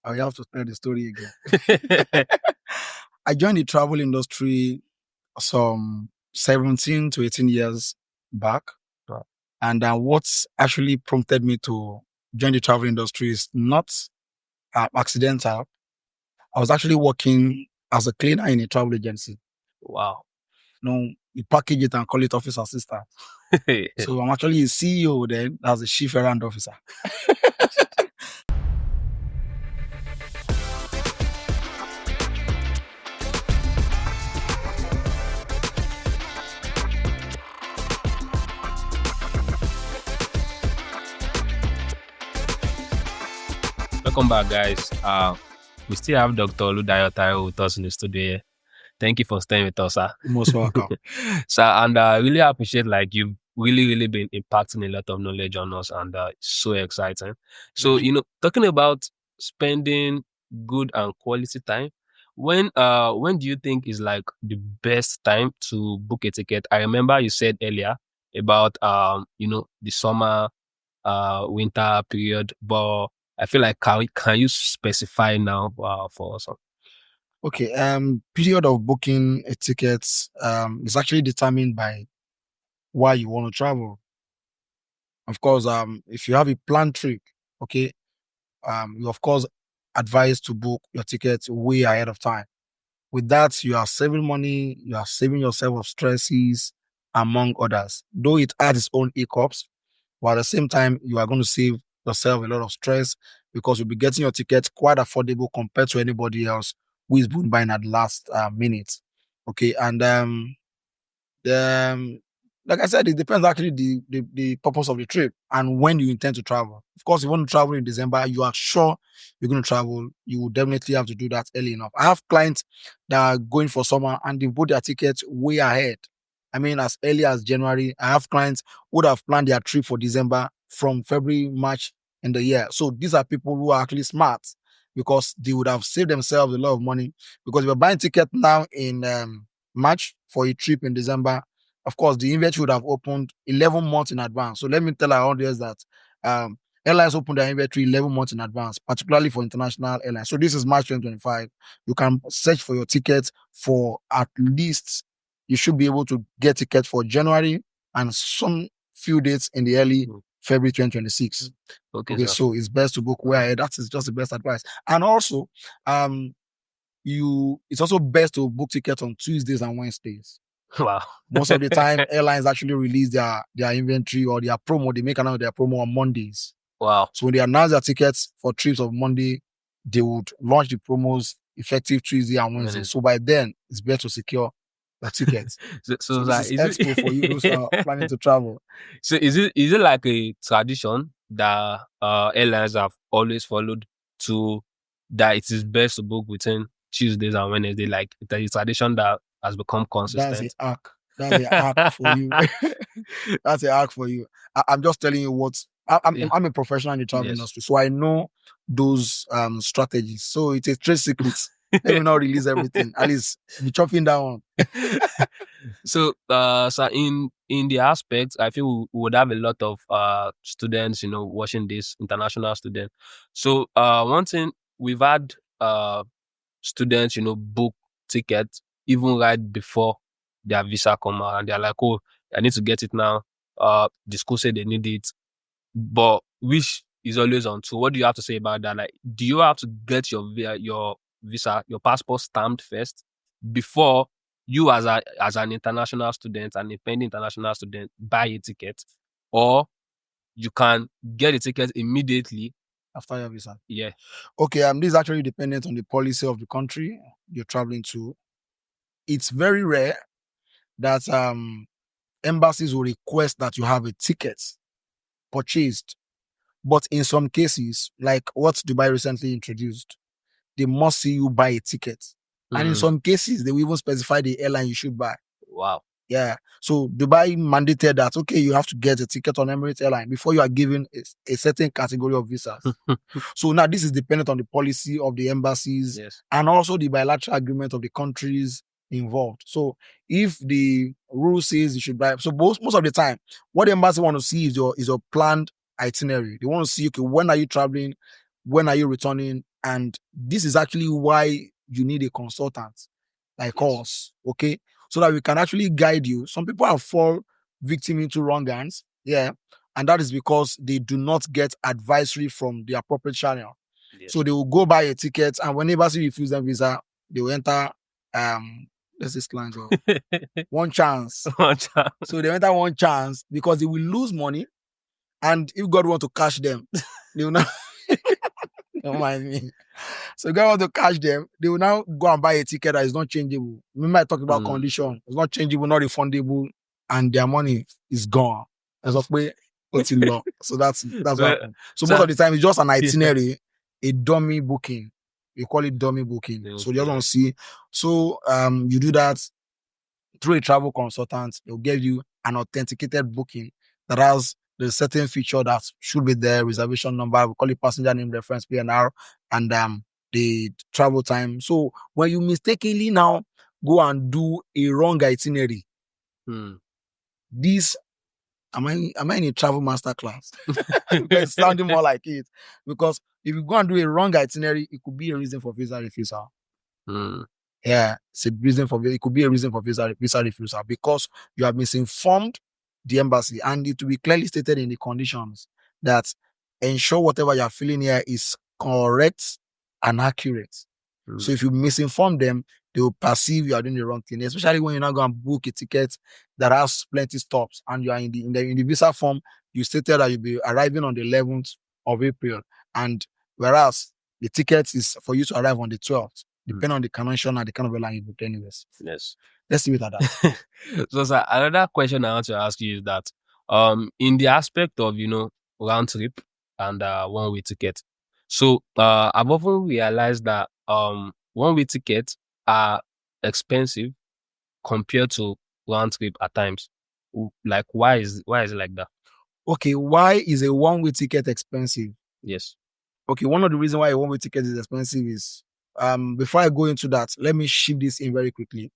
I have to tell the story again. I joined the travel industry some 17 to 18 years back. Wow. And what's actually prompted me to join the travel industry is not accidental. I was actually working as a cleaner in a travel agency. Wow. You package it and call it office assistant. So I'm actually a CEO then as a chief errand officer. Welcome back, guys. We still have Dr. Oludayo with us in the studio here. Thank you for staying with us, sir. Most welcome. So, and I really appreciate you've really been impacting a lot of knowledge on us, and it's so exciting. So, talking about spending good and quality time, when do you think is the best time to book a ticket? I remember you said earlier about the summer, winter period, but I feel can you specify now for us? Okay. Period of booking a ticket is actually determined by why you want to travel. Of course, if you have a planned trip, okay, you of course advise to book your tickets way ahead of time. With that, you are saving money, you are saving yourself of stresses, among others. Though it adds its own hiccups, but at the same time, you are going to save yourself a lot of stress because you'll be getting your ticket quite affordable compared to anybody else who is buying at the last minute. Okay, and the, like I said, it depends actually the purpose of the trip and when you intend to travel. Of course, if you want to travel in December, you are sure you're going to travel, you will definitely have to do that early enough. I have clients that are going for summer and they bought their tickets way ahead. I mean, as early as January. I have clients who would have planned their trip for December from February, March in the year. So these are people who are actually smart because they would have saved themselves a lot of money. Because if you're buying ticket now in March for a trip in December, of course, the inventory would have opened 11 months in advance. So let me tell our audience that airlines open their inventory 11 months in advance, particularly for international airlines. So this is March 2025. You can search for your tickets for at least, you should be able to get tickets for January and some few dates in the early February 2026. Okay, so it's best to book way ahead. That is just the best advice. And also, it's also best to book tickets on Tuesdays and Wednesdays. Wow. Most of the time, airlines actually release their inventory or their promo. They make announce their promo on Mondays. Wow. So when they announce their tickets for trips of Monday, they would launch the promos effective Tuesday and Wednesday. So by then, it's better to secure the tickets. so this is expo for you those who are planning to travel. So is it like a tradition that airlines have always followed to that it is best to book between Tuesdays and Wednesday? Like it's a tradition that has become consistent. That's an arc for you. That's an arc for you. I'm just telling you what I'm a professional in the travel industry, so I know those strategies. So it's a trade secret. Let me not release everything. At least be chopping down. So in the aspects, I feel we would have a lot of students, watching this, international students. So one thing we've had students, book tickets even right before their visa come out, and they're like, oh, I need to get it now. The school said they need it, but which is always on. So what do you have to say about that? Like, do you have to get your visa, your passport stamped first before you as an international student, an independent international student, buy a ticket, or you can get a ticket immediately after your visa? Yeah. Okay, this is actually dependent on the policy of the country you're traveling to. It's very rare that embassies will request that you have a ticket purchased. But in some cases, like what Dubai recently introduced, they must see you buy a ticket. And in some cases, they will even specify the airline you should buy. Wow. Yeah. So Dubai mandated that, okay, you have to get a ticket on Emirates Airline before you are given a certain category of visas. So now this is dependent on the policy of the embassies and also the bilateral agreement of the countries involved. So if the rule says you should buy, so most of the time, what the embassy want to see is your planned itinerary. They want to see, okay, when are you traveling? When are you returning? And this is actually why you need a consultant like us, okay? So that we can actually guide you. Some people have fall victim into wrong hands, yeah, and that is because they do not get advisory from the appropriate channel. So they will go buy a ticket, and when embassy refuse them visa, they will enter let's say slang one chance. So they enter one chance because they will lose money, and if God want to catch them, they will not. Don't mind me. So God want to catch them, they will now go and buy a ticket that is not changeable. Remember I talked about condition. It's not changeable, not refundable, and their money is gone. As of way, it's in law. So that's what happened. So most of the time it's just an itinerary, a dummy booking. We call it dummy booking. So you just want to see. So you do that through a travel consultant. They'll give you an authenticated booking that has the certain feature that should be there, reservation number, we call it passenger name reference, PNR, and the travel time. So when you mistakenly now go and do a wrong itinerary, this am I in a travel master class? It's sounding more like it. Because if you go and do a wrong itinerary, it could be a reason for visa refusal. Yeah, it could be a reason for visa refusal because you have misinformed the embassy, and it will be clearly stated in the conditions that ensure whatever you are filling here is correct and accurate. So if you misinform them, they will perceive you are doing the wrong thing, especially when you're not going to book a ticket that has plenty stops and you are in the visa form, you stated that you'll be arriving on the 11th of April, and whereas the ticket is for you to arrive on the 12th. Depending on the convention and the kind of airline you booked anyways. Yes. Let's leave it at that. So sir, another question I want to ask you is that in the aspect of round trip and one-way ticket. So I've often realized that one-way tickets are expensive compared to round trip at times. Like why is it like that? Okay, why is a one-way ticket expensive? Yes. Okay, one of the reasons why a one-way ticket is expensive is before I go into that, let me shift this in very quickly.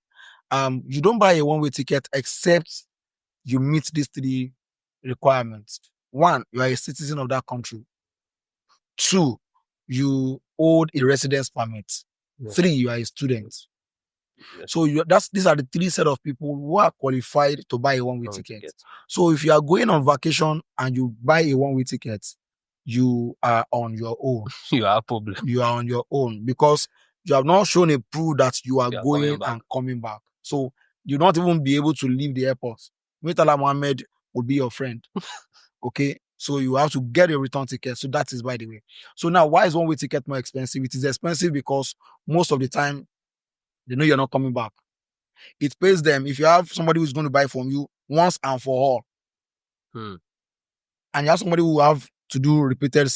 You don't buy a one-way ticket except you meet these three requirements. 1, you are a citizen of that country. 2, you hold a residence permit. 3, you are a student. So these are the 3 set of people who are qualified to buy a one-way ticket. So if you are going on vacation and you buy a one-way ticket, you are on your own. You are a problem. You are on your own because you have not shown a proof that you are going and coming back. So you not even be able to leave the airport. Murtala Mohammed will be your friend. Okay. So you have to get a return ticket. So that is by the way. So now why is one-way ticket more expensive? It is expensive because most of the time they know you're not coming back. It pays them if you have somebody who's going to buy from you once and for all. And you have somebody who have to do repeated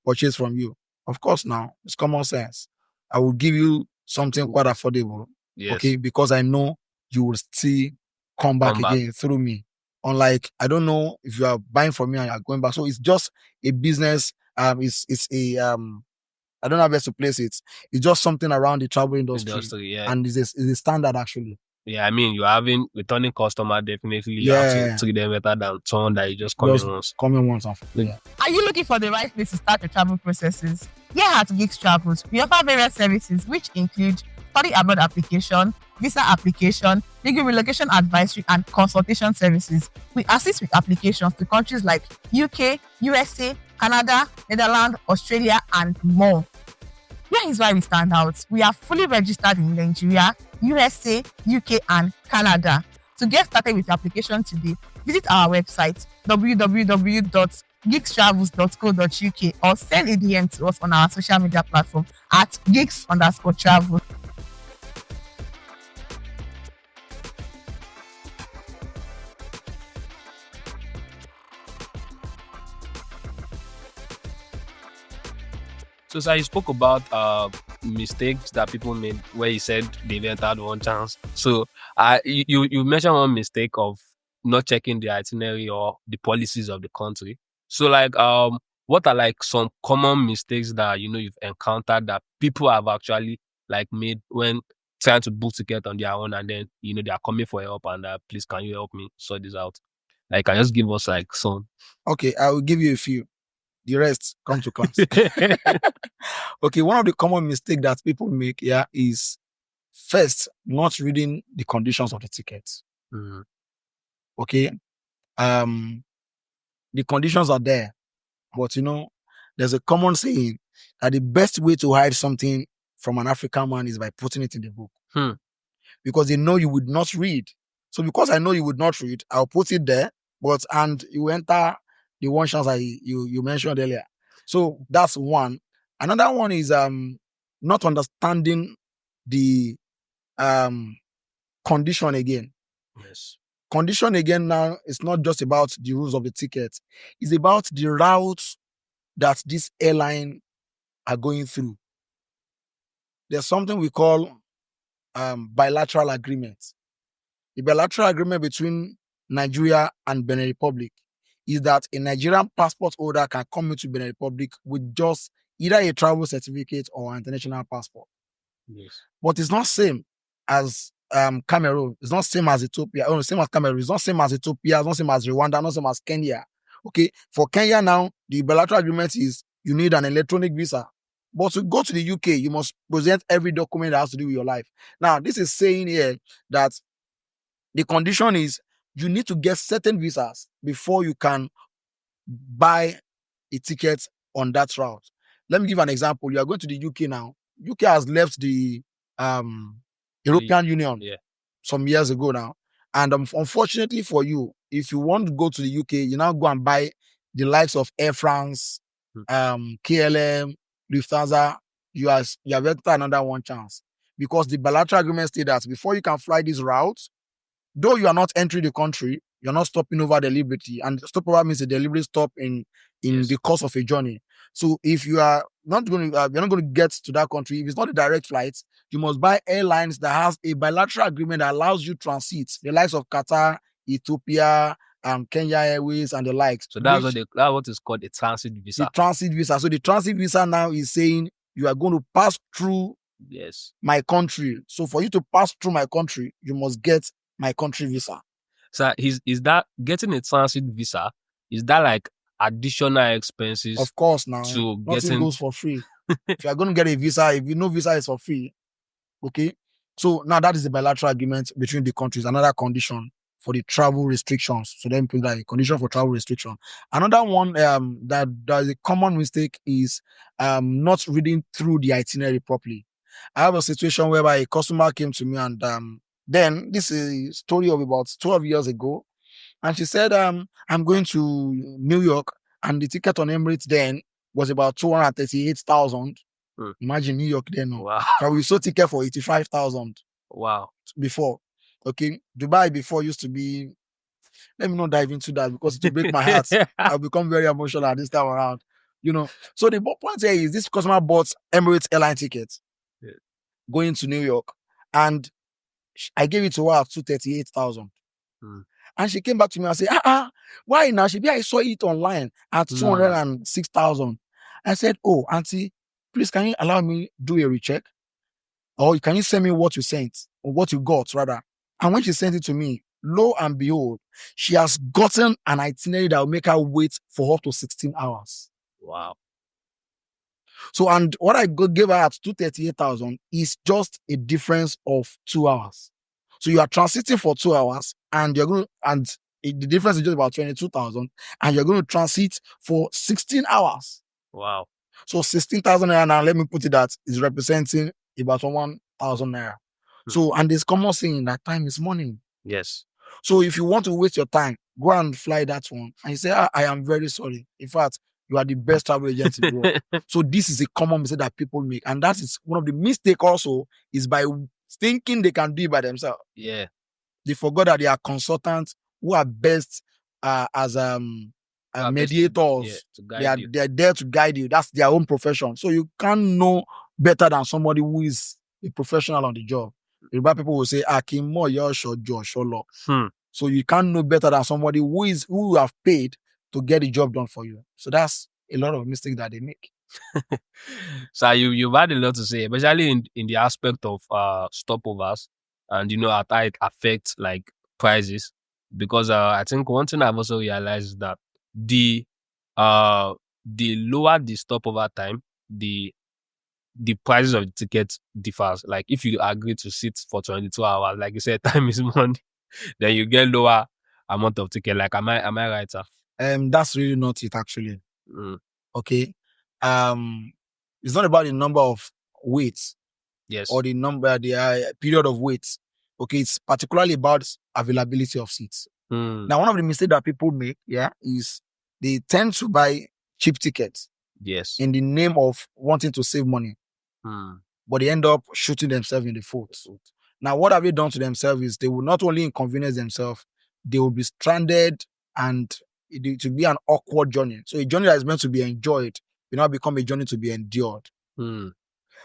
purchase from you. Of course, now it's common sense. I will give you something quite affordable. Yes. Okay, because I know you will still come back again through me. Unlike, I don't know if you are buying from me and you are going back. So it's just a business. It's a I don't know how best to place it. It's just something around the travel industry. Yeah. And it's a standard actually. Yeah, I mean, you're having returning customer, definitely you have to treat them better than someone that you just come in once. Yeah. Are you looking for the right place to start your travel processes? Here at Gigs Travels, we offer various services which include study abroad application, visa application, legal relocation advisory, and consultation services. We assist with applications to countries like UK, USA, Canada, Netherlands, Australia, and more. Here is why we stand out. We are fully registered in Nigeria, USA, UK, and Canada. To get started with your application today, visit our website www.gigstravels.co.uk or send a DM to us on our social media platform at gigs_travel. So, sir, you spoke about mistakes that people made where you said they've entered one chance. So, you mentioned one mistake of not checking the itinerary or the policies of the country. So, like, what are like some common mistakes that you've encountered that people have actually like made when trying to book ticket on their own, and then they are coming for help and please can you help me sort this out? Like, can you just give us like some? Okay, I will give you a few. The rest come to class. Okay, one of the common mistakes that people make here is first not reading the conditions of the ticket. Mhm. Okay, the conditions are there, but there's a common saying that the best way to hide something from an African man is by putting it in the book. Hmm. Because they know you would not read. So because I know you would not read, I'll put it there, and you enter the one chance you mentioned earlier. So that's one. Another one is not understanding the condition again. Yes. Condition again now is not just about the rules of the ticket. It's about the routes that this airline are going through. There's something we call bilateral agreement. The bilateral agreement between Nigeria and Benin Republic is that a Nigerian passport holder can come into Benin Republic with just either a travel certificate or an international passport. Yes. But it's not same as Cameroon. It's not same as Ethiopia. Oh, same as Cameroon. It's not same as Ethiopia. It's not same as Rwanda. Not same as Kenya. Okay, for Kenya now, the bilateral agreement is you need an electronic visa. But to go to the UK, you must present every document that has to do with your life. Now, this is saying here that the condition is you need to get certain visas before you can buy a ticket on that route. Let me give an example. You are going to the UK now. UK has left the European Union Yeah. some years ago now. And unfortunately for you, if you want to go to the UK, you now go and buy the likes of Air France, KLM, Lufthansa. You have entered another one chance. Because the bilateral agreement states that before you can fly these routes, though you are not entering the country, you're not stopping over deliberately. And stopover means a deliberate stop in Yes. the course of a journey. So if you are not going to, you're not going to get to that country, if it's not a direct flight, you must buy airlines that has a bilateral agreement that allows you transit, the likes of Qatar, Ethiopia, Kenya Airways, and the likes. So that's what is called a transit The visa. transit visa. So the transit visa now is saying you are going to pass through Yes. my country. So for you to pass through my country, you must get my country visa. So is that getting a transit visa? Is that like additional expenses? Of course, now to nothing getting goes for free. If you are going to get a visa, if you know visa is for free, okay. So now that is the bilateral agreement between the countries. Another condition for the travel restrictions. So then put that a condition for travel restriction. Another one that is a common mistake is not reading through the itinerary properly. I have a situation whereby a customer came to me and then this is a story of about 12 years ago. And she said, I'm going to New York and the ticket on Emirates then was about 238,000. Imagine New York then. Wow. We saw ticket for 85,000 Wow. before. Okay. Dubai before used to be, let me not dive into that because it will break my heart. I'll become very emotional this time around. So the point here is this customer bought Emirates airline tickets going to New York and I gave it to her at 238,000. And she came back to me and said, why now? I saw it online at 206,000. I said, oh, auntie, please, can you allow me do a recheck? Or can you send me what you sent or what you got rather? And when she sent it to me, lo and behold, she has gotten an itinerary that will make her wait for up to 16 hours. Wow. So, and what I gave her at 238,000 is just a difference of 2 hours. So you are transiting for 2 hours and the difference is just about 22,000 and you're going to transit for 16 hours. Wow. So 16,000 naira now, let me put it that is representing about 1,000 naira. So, and there's common saying that time is money. Yes. So if you want to waste your time, go and fly that one. And you say, I am very sorry. In fact, you are the best travel agent in the world. So this is a common mistake that people make. And that is one of the mistakes also is by thinking they can do it by themselves. Yeah. They forgot that they are consultants who are best as mediators. They are there to guide you. That's their own profession. So you can't know better than somebody who is a professional on the job. Yoruba people will say, So you can't know better than somebody who you have paid to get the job done for you. So that's a lot of mistakes that they make. So you've had a lot to say, especially in the aspect of stopovers and how it affects like prices. Because I think one thing I've also realized is that the the lower the stopover time, the prices of the ticket differs. Like if you agree to sit for 22 hours, like you said, time is money, then you get lower amount of ticket. Like am I right, sir? That's really not it actually. Mm, Okay. It's not about the number of waits yes. or the period of wait. Okay, it's particularly about availability of seats. Mm, Now, one of the mistakes that people make, is they tend to buy cheap tickets yes. in the name of wanting to save money, Mm, but they end up shooting themselves in the foot. Now, what have they done to themselves is they will not only inconvenience themselves, they will be stranded, and it will be an awkward journey. So a journey that is meant to be enjoyed will now become a journey to be endured. mm,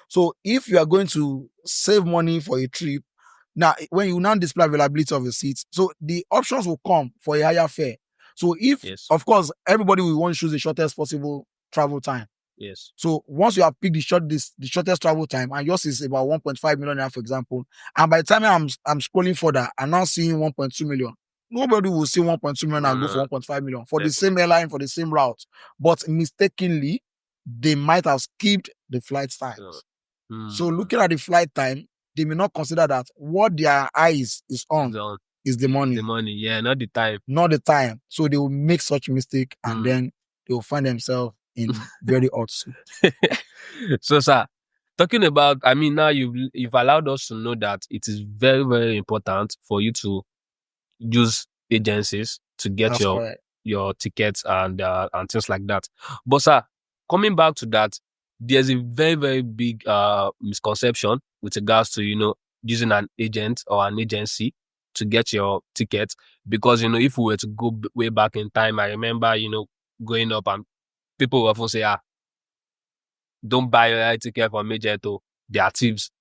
So if you are going to save money for a trip, now when you now display availability of the seats, so the options will come for a higher fare. So if, yes. of course, everybody will want to choose the shortest possible travel time. Yes. So once you have picked the shortest travel time, and yours is about 1.5 million naira, for example, and by the time I'm scrolling further, I'm now seeing 1.2 million. Nobody will see 1.2 million and go for 1.5 million for the same airline, for the same route. But mistakenly, they might have skipped the flight times. So looking at the flight time, they may not consider that what their eyes is on is the money. The money, yeah, not the time. Not the time. So they will make such mistake, and then they will find themselves in very odd suit. So, sir, talking about, I mean, now you've allowed us to know that it is very, very important for you to use agencies to get That's correct. your tickets and things like that. But, sir, coming back to that, there's a very, very big misconception with regards to using an agent or an agency to get your tickets, because if we were to go way back in time, I remember growing up, and people will often say, don't buy a ticket from agent, oh, they are thieves.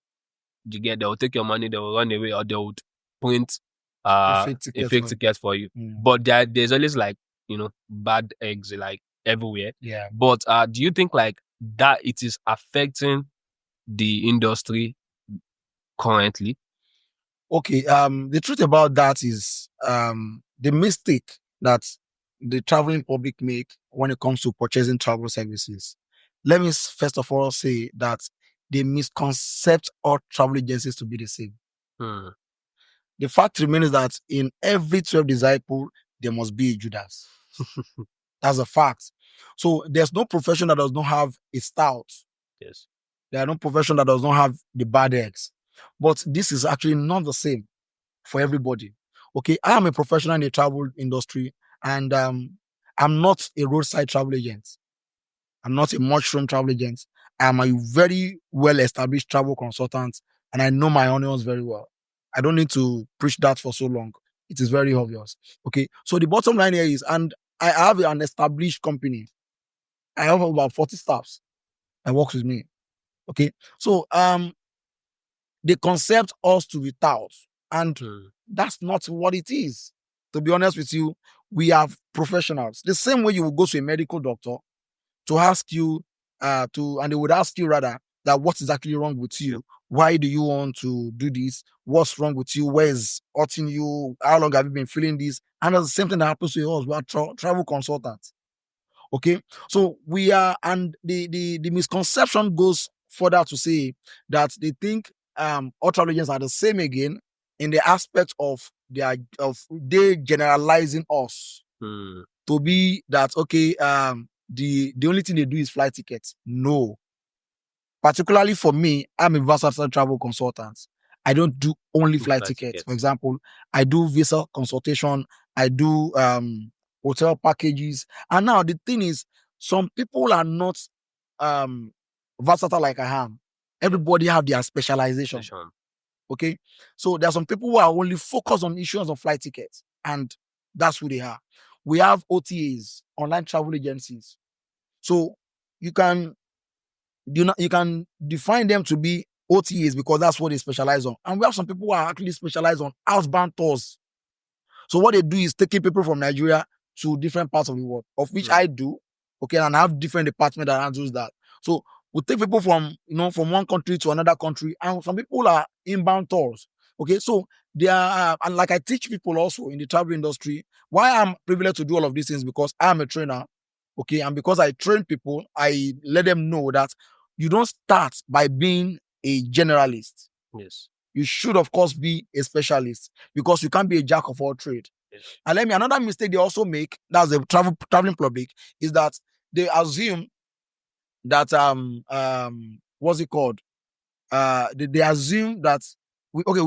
They will take your money, they will run away, or they would print A a fake fake ticket ticket for you. Mm. But there's always like bad eggs like everywhere. Yeah. But do you think like that it is affecting the industry currently? Okay. The truth about that is the mistake that the traveling public make when it comes to purchasing travel services. Let me first of all say that they misconcept all travel agencies to be the same. Hmm. The fact remains that in every 12 disciple, there must be a Judas. That's a fact. So there's no profession that does not have a stout. Yes. There are no profession that does not have the bad eggs. But this is actually not the same for everybody. Okay, I am a professional in the travel industry, and I'm not a roadside travel agent. I'm not a mushroom travel agent. I'm a very well-established travel consultant, and I know my onions very well. I don't need to preach that for so long. It is very obvious. Okay, so the bottom line here is, and I have an established company. I have about 40 staffs that works with me. Okay, so they concept us to be touts, and that's not what it is. To be honest with you, we have professionals. The same way you will go to a medical doctor to ask you, and they would ask you rather that what is actually wrong with you? Why do you want to do this? What's wrong with you? Where is hurting you? How long have you been feeling this? And that's the same thing that happens to us. We are travel consultants. Okay, so we are, and the misconception goes further to say that they think all travel agents are the same again in the aspect of they generalizing us to be that okay, the only thing they do is flight tickets. No. Particularly for me, I'm a versatile travel consultant. I don't do only flight tickets. For example, I do visa consultation, I do hotel packages. And now the thing is, some people are not versatile like I am. Everybody have their specialization. Okay. So there are some people who are only focused on issues of flight tickets, and that's who they are. We have OTAs, online travel agencies. So you can define them to be OTAs because that's what they specialize on. And we have some people who are actually specialized on outbound tours. So what they do is taking people from Nigeria to different parts of the world, of which I do. Okay, and I have different departments that handles that. So we take people from from one country to another country, and some people are inbound tours. Okay, so they are, and like I teach people also in the travel industry. Why I'm privileged to do all of these things because I'm a trainer. Okay, and because I train people, I let them know that you don't start by being a generalist. Yes. You should, of course, be a specialist because you can't be a jack of all trade. Yes. And let me another mistake they also make, that's the traveling public, is that they assume that what's it called? They assume that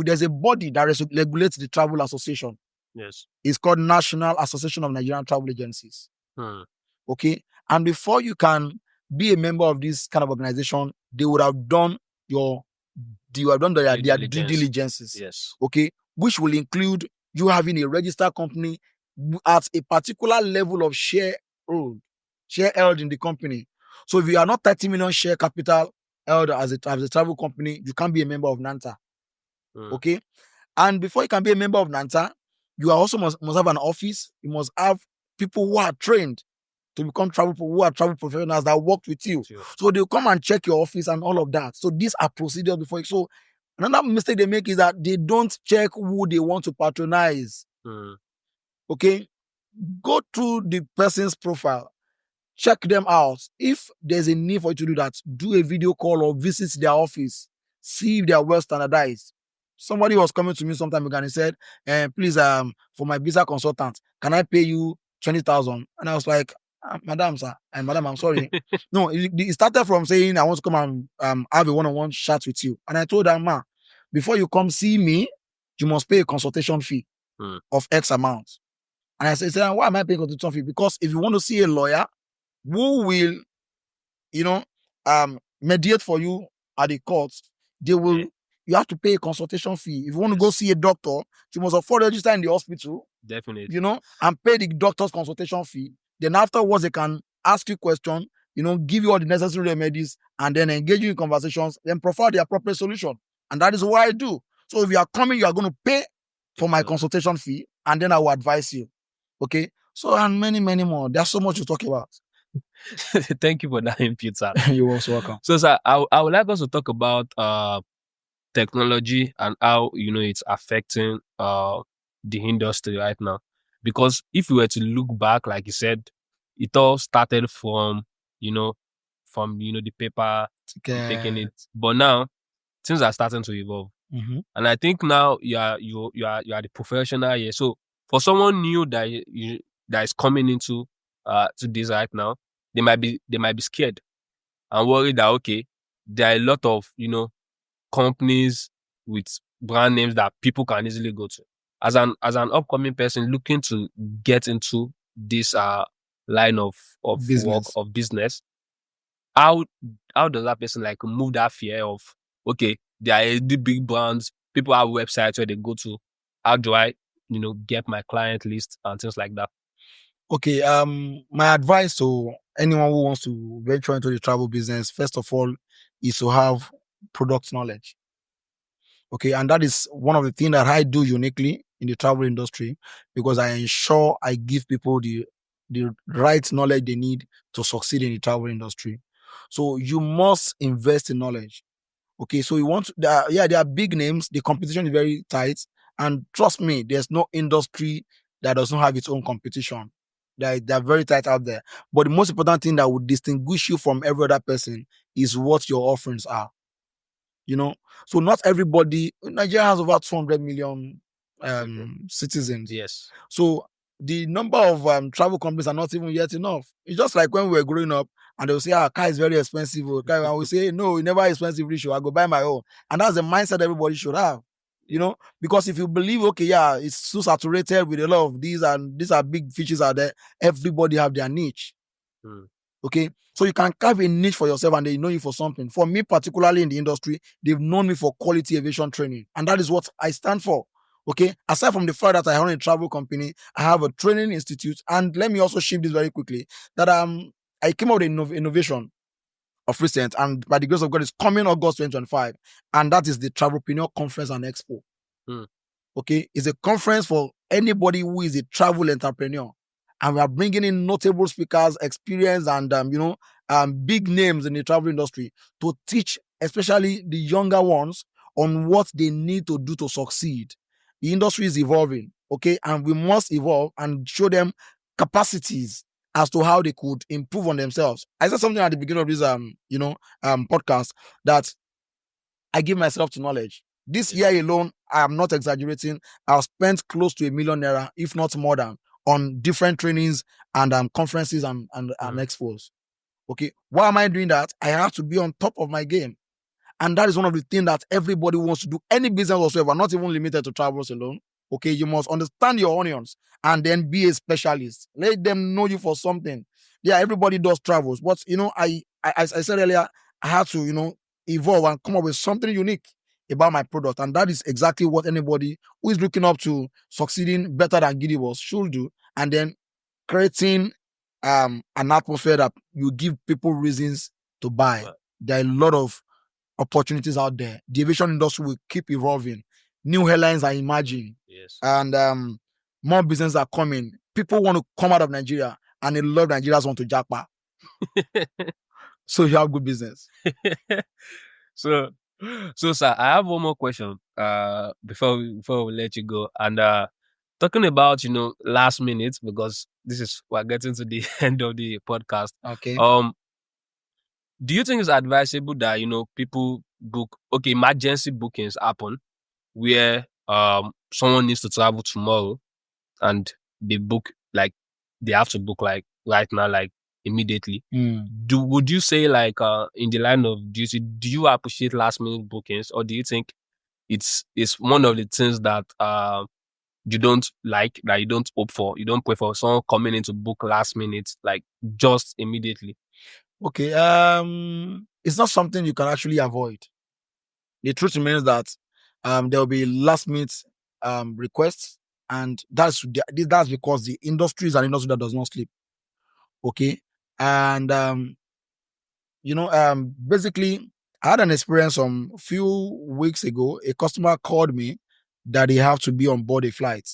there's a body that regulates the travel association. Yes. It's called National Association of Nigerian Travel Agencies. Hmm. Okay, and before you can be a member of this kind of organization, they would have done their due diligences. Yes. Okay, which will include you having a registered company at a particular level of share held in the company. So if you are not 30 million share capital held as a travel company, you can't be a member of NANTA. Hmm. Okay, and before you can be a member of NANTA, you are also must have an office. You must have people who are trained to become travel professionals that work with you. Sure. So they'll come and check your office and all of that. So these are procedures before you. So another mistake they make is that they don't check who they want to patronize. Hmm. Okay, go through the person's profile, check them out. If there's a need for you to do that, do a video call or visit their office, see if they are well standardized. Somebody was coming to me sometime ago and he said, please, for my visa consultant, can I pay you 20,000? And I was like, madam, sir, and madam, I'm sorry. No, it started from saying, I want to come and have a one-on-one chat with you. And I told her, ma, before you come see me, you must pay a consultation fee of X amount. And I said, why am I paying consultation fee? Because if you want to see a lawyer who will, mediate for you at the courts, you have to pay a consultation fee. If you want to go see a doctor, you must afford to register in the hospital. Definitely. And pay the doctor's consultation fee. Then afterwards, they can ask you questions, give you all the necessary remedies, and then engage you in conversations, then provide the appropriate solution. And that is what I do. So if you are coming, you are going to pay for my consultation fee, and then I will advise you. Okay? So, and many, many more. There's so much to talk about. Thank you for that input, sir. You're also welcome. So, sir, I would like us to talk about technology and how it's affecting the industry right now. Because if we were to look back, like you said, it all started from the paper taking it, but now things are starting to evolve. Mm-hmm. And I think now you are the professional here. So for someone new that is coming into to this right now, they might be scared and worried that okay, there are a lot of companies with brand names that people can easily go to. As an upcoming person looking to get into this line of business. work, of business, how does that person like remove that fear of okay, there are the big brands, people have websites where they go to. How do I get my client list and things like that? Okay, my advice to anyone who wants to venture into the travel business, first of all, is to have product knowledge. Okay, and that is one of the things that I do uniquely in the travel industry, because I ensure I give people the right knowledge they need to succeed in the travel industry. So you must invest in knowledge. Okay, so there are big names. The competition is very tight, and trust me, there's no industry that does not have its own competition. They're very tight out there. But the most important thing that would distinguish you from every other person is what your offerings are. So not everybody. Nigeria has over 200 million citizens. Yes. So the number of travel companies are not even yet enough. It's just like when we were growing up and they'll say, car is very expensive. And we say, no, it never expensive, Risho. I go buy my own. And that's the mindset everybody should have. Because if you believe, okay, yeah, it's so saturated with a lot of these and these are big fishes out there, everybody have their niche. Okay, so you can carve a niche for yourself and they know you for something. For me, particularly in the industry, they've known me for quality aviation training, and that is what I stand for. Okay, aside from the fact that I own a travel company, I have a training institute, and let me also shift this very quickly. That I came up with an innovation of recent, and by the grace of God, it's coming August 2025, and that is the Travelpreneur Conference and Expo. Okay, it's a conference for anybody who is a travel entrepreneur. And we are bringing in notable speakers, experience, and big names in the travel industry to teach, especially the younger ones, on what they need to do to succeed. The industry is evolving, okay, and we must evolve and show them capacities as to how they could improve on themselves. I said something at the beginning of this podcast that I give myself to knowledge. This year alone, I am not exaggerating. I've spent close to ₦1 million, if not more than, on different trainings and conferences and expos. Okay. Why am I doing that? I have to be on top of my game. And that is one of the things that everybody wants to do. Any business whatsoever, not even limited to travels alone. Okay. You must understand your onions and then be a specialist. Let them know you for something. Yeah, everybody does travels. But, as I said earlier, I had to, evolve and come up with something unique about my product. And that is exactly what anybody who is looking up to succeeding better than GidiBoss should do. And then creating an atmosphere that you give people reasons to buy. There are a lot of opportunities out there. The aviation industry will keep evolving. New airlines are emerging. Yes. And more businesses are coming. People want to come out of Nigeria, and a lot of Nigerians want to jackpot. So you have good business. So, sir, I have one more question before we let you go. And talking about, last minute, because we're getting to the end of the podcast. Okay. Do you think it's advisable that, people book, emergency bookings happen where someone needs to travel tomorrow and they book, like, they have to book, like, right now, like, immediately? Would you say, like, in the line of duty, do you appreciate last minute bookings, or do you think it's one of the things that you don't like, that you don't hope for, you don't pray for someone coming in to book last minute, like, just immediately? Okay. It's not something you can actually avoid. The truth remains that there will be last minute requests, and that's because the industry is an industry that does not sleep. Okay. And basically, I had an experience some few weeks ago. A customer called me that they have to be on board a flight,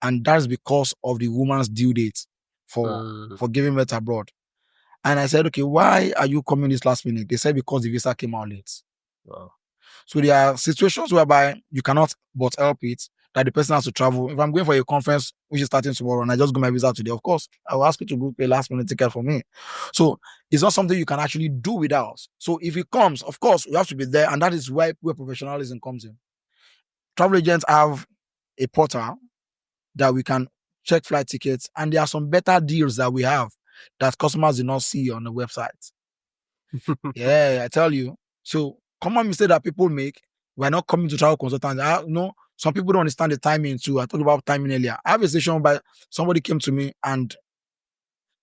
and that's because of the woman's due date for giving birth abroad. And I said, okay, why are you coming this last minute? They said because the visa came out late. Wow. So there are situations whereby you cannot but help it, that the person has to travel. If I'm going for a conference which is starting tomorrow and I just got my visa today, of course, I will ask you to book a last minute ticket for me. So it's not something you can actually do without. So if it comes, of course, you have to be there, and that is where professionalism comes in. Travel agents have a portal that we can check flight tickets, and there are some better deals that we have that customers do not see on the website. Yeah, I tell you. So common mistake that people make, we're not coming to travel consultants. Some people don't understand the timing too. I talked about timing earlier. I have a session by somebody came to me, and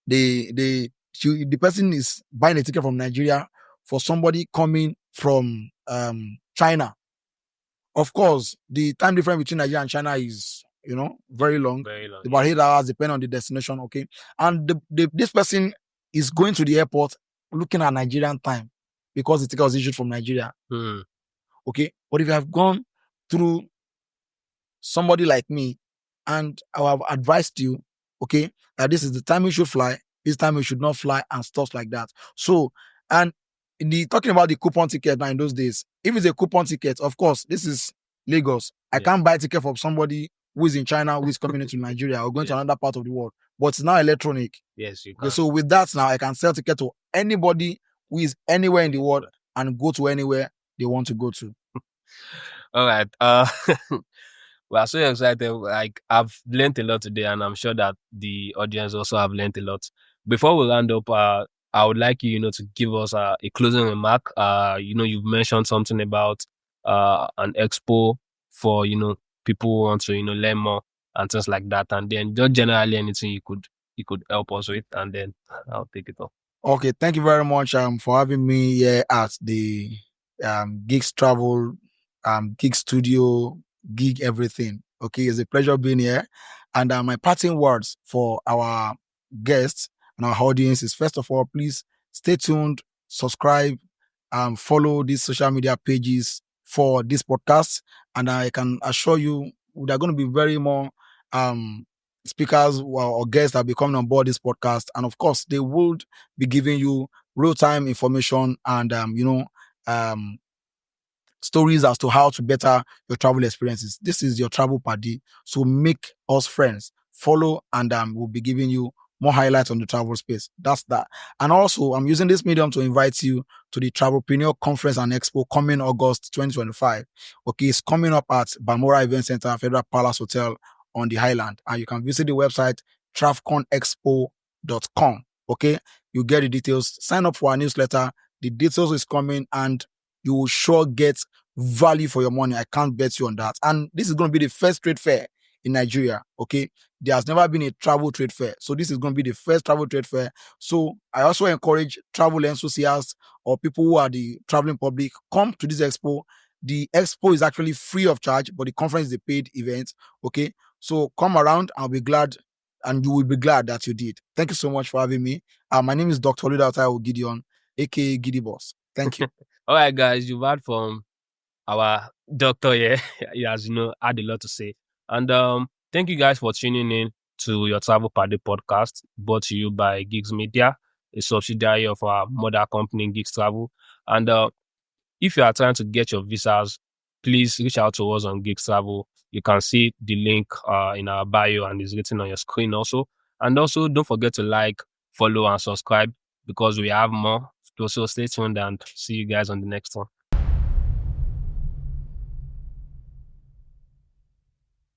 the person is buying a ticket from Nigeria for somebody coming from China. Of course, the time difference between Nigeria and China is very long. Very long. About 8 hours, depending on the destination. Okay, and this person is going to the airport looking at Nigerian time because the ticket was issued from Nigeria. Okay, but if you have gone through somebody like me, and I have advised you, okay, that this is the time you should fly, this time you should not fly, and stuff like that. So, and talking about the coupon ticket now in those days, if it's a coupon ticket, of course, this is Lagos. I can't buy a ticket from somebody who is in China, who is coming into Nigeria or going to another part of the world. But it's now electronic. Yes, you can. Okay, so with that now, I can sell ticket to anybody who is anywhere in the world and go to anywhere they want to go to. All right. We are so excited. Like, I've learned a lot today, and I'm sure that the audience also have learned a lot. Before we round up, I would like you, to give us a closing remark. You've mentioned something about an expo for, people who want to, learn more and things like that. And then just generally anything you could help us with, and then I'll take it off. Okay, thank you very much for having me here at the Gigs Travel, Gig Studio, Gig Everything. Okay, it's a pleasure being here. And my parting words for our guests and our audience is, first of all, please stay tuned, subscribe, follow these social media pages for this podcast. And I can assure you, there are going to be very more speakers or guests that will be coming on board this podcast. And of course, they would be giving you real-time information and, stories as to how to better your travel experiences. This is your travel party. So make us friends. Follow, and we'll be giving you more highlights on the travel space. That's that. And also, I'm using this medium to invite you to the Travelpreneur Conference and Expo coming August 2025. Okay, it's coming up at Bamora Event Center, Federal Palace Hotel on the Highland. And you can visit the website travconexpo.com. Okay, you get the details. Sign up for our newsletter. The details is coming and you will sure get value for your money. I can't bet you on that. And this is going to be the first trade fair in Nigeria. Okay, there has never been a travel trade fair. So this is going to be the first travel trade fair. So I also encourage travel enthusiasts or people who are the traveling public, come to this expo. The expo is actually free of charge, but the conference is a paid event. Okay, so come around. I'll be glad, and you will be glad that you did. Thank you so much for having me. My name is Dr. Ludatai Gideon, aka GidiBoss. Thank you. All right, guys, you've heard from our doctor here. He has, had a lot to say. And thank you guys for tuning in to your Travel Party podcast, brought to you by Gigs Media, a subsidiary of our mother company, Gigs Travel. And if you are trying to get your visas, please reach out to us on Gigs Travel. You can see the link in our bio and it's written on your screen also. And also, don't forget to like, follow, and subscribe because we have more. So stay tuned and see you guys on the next one.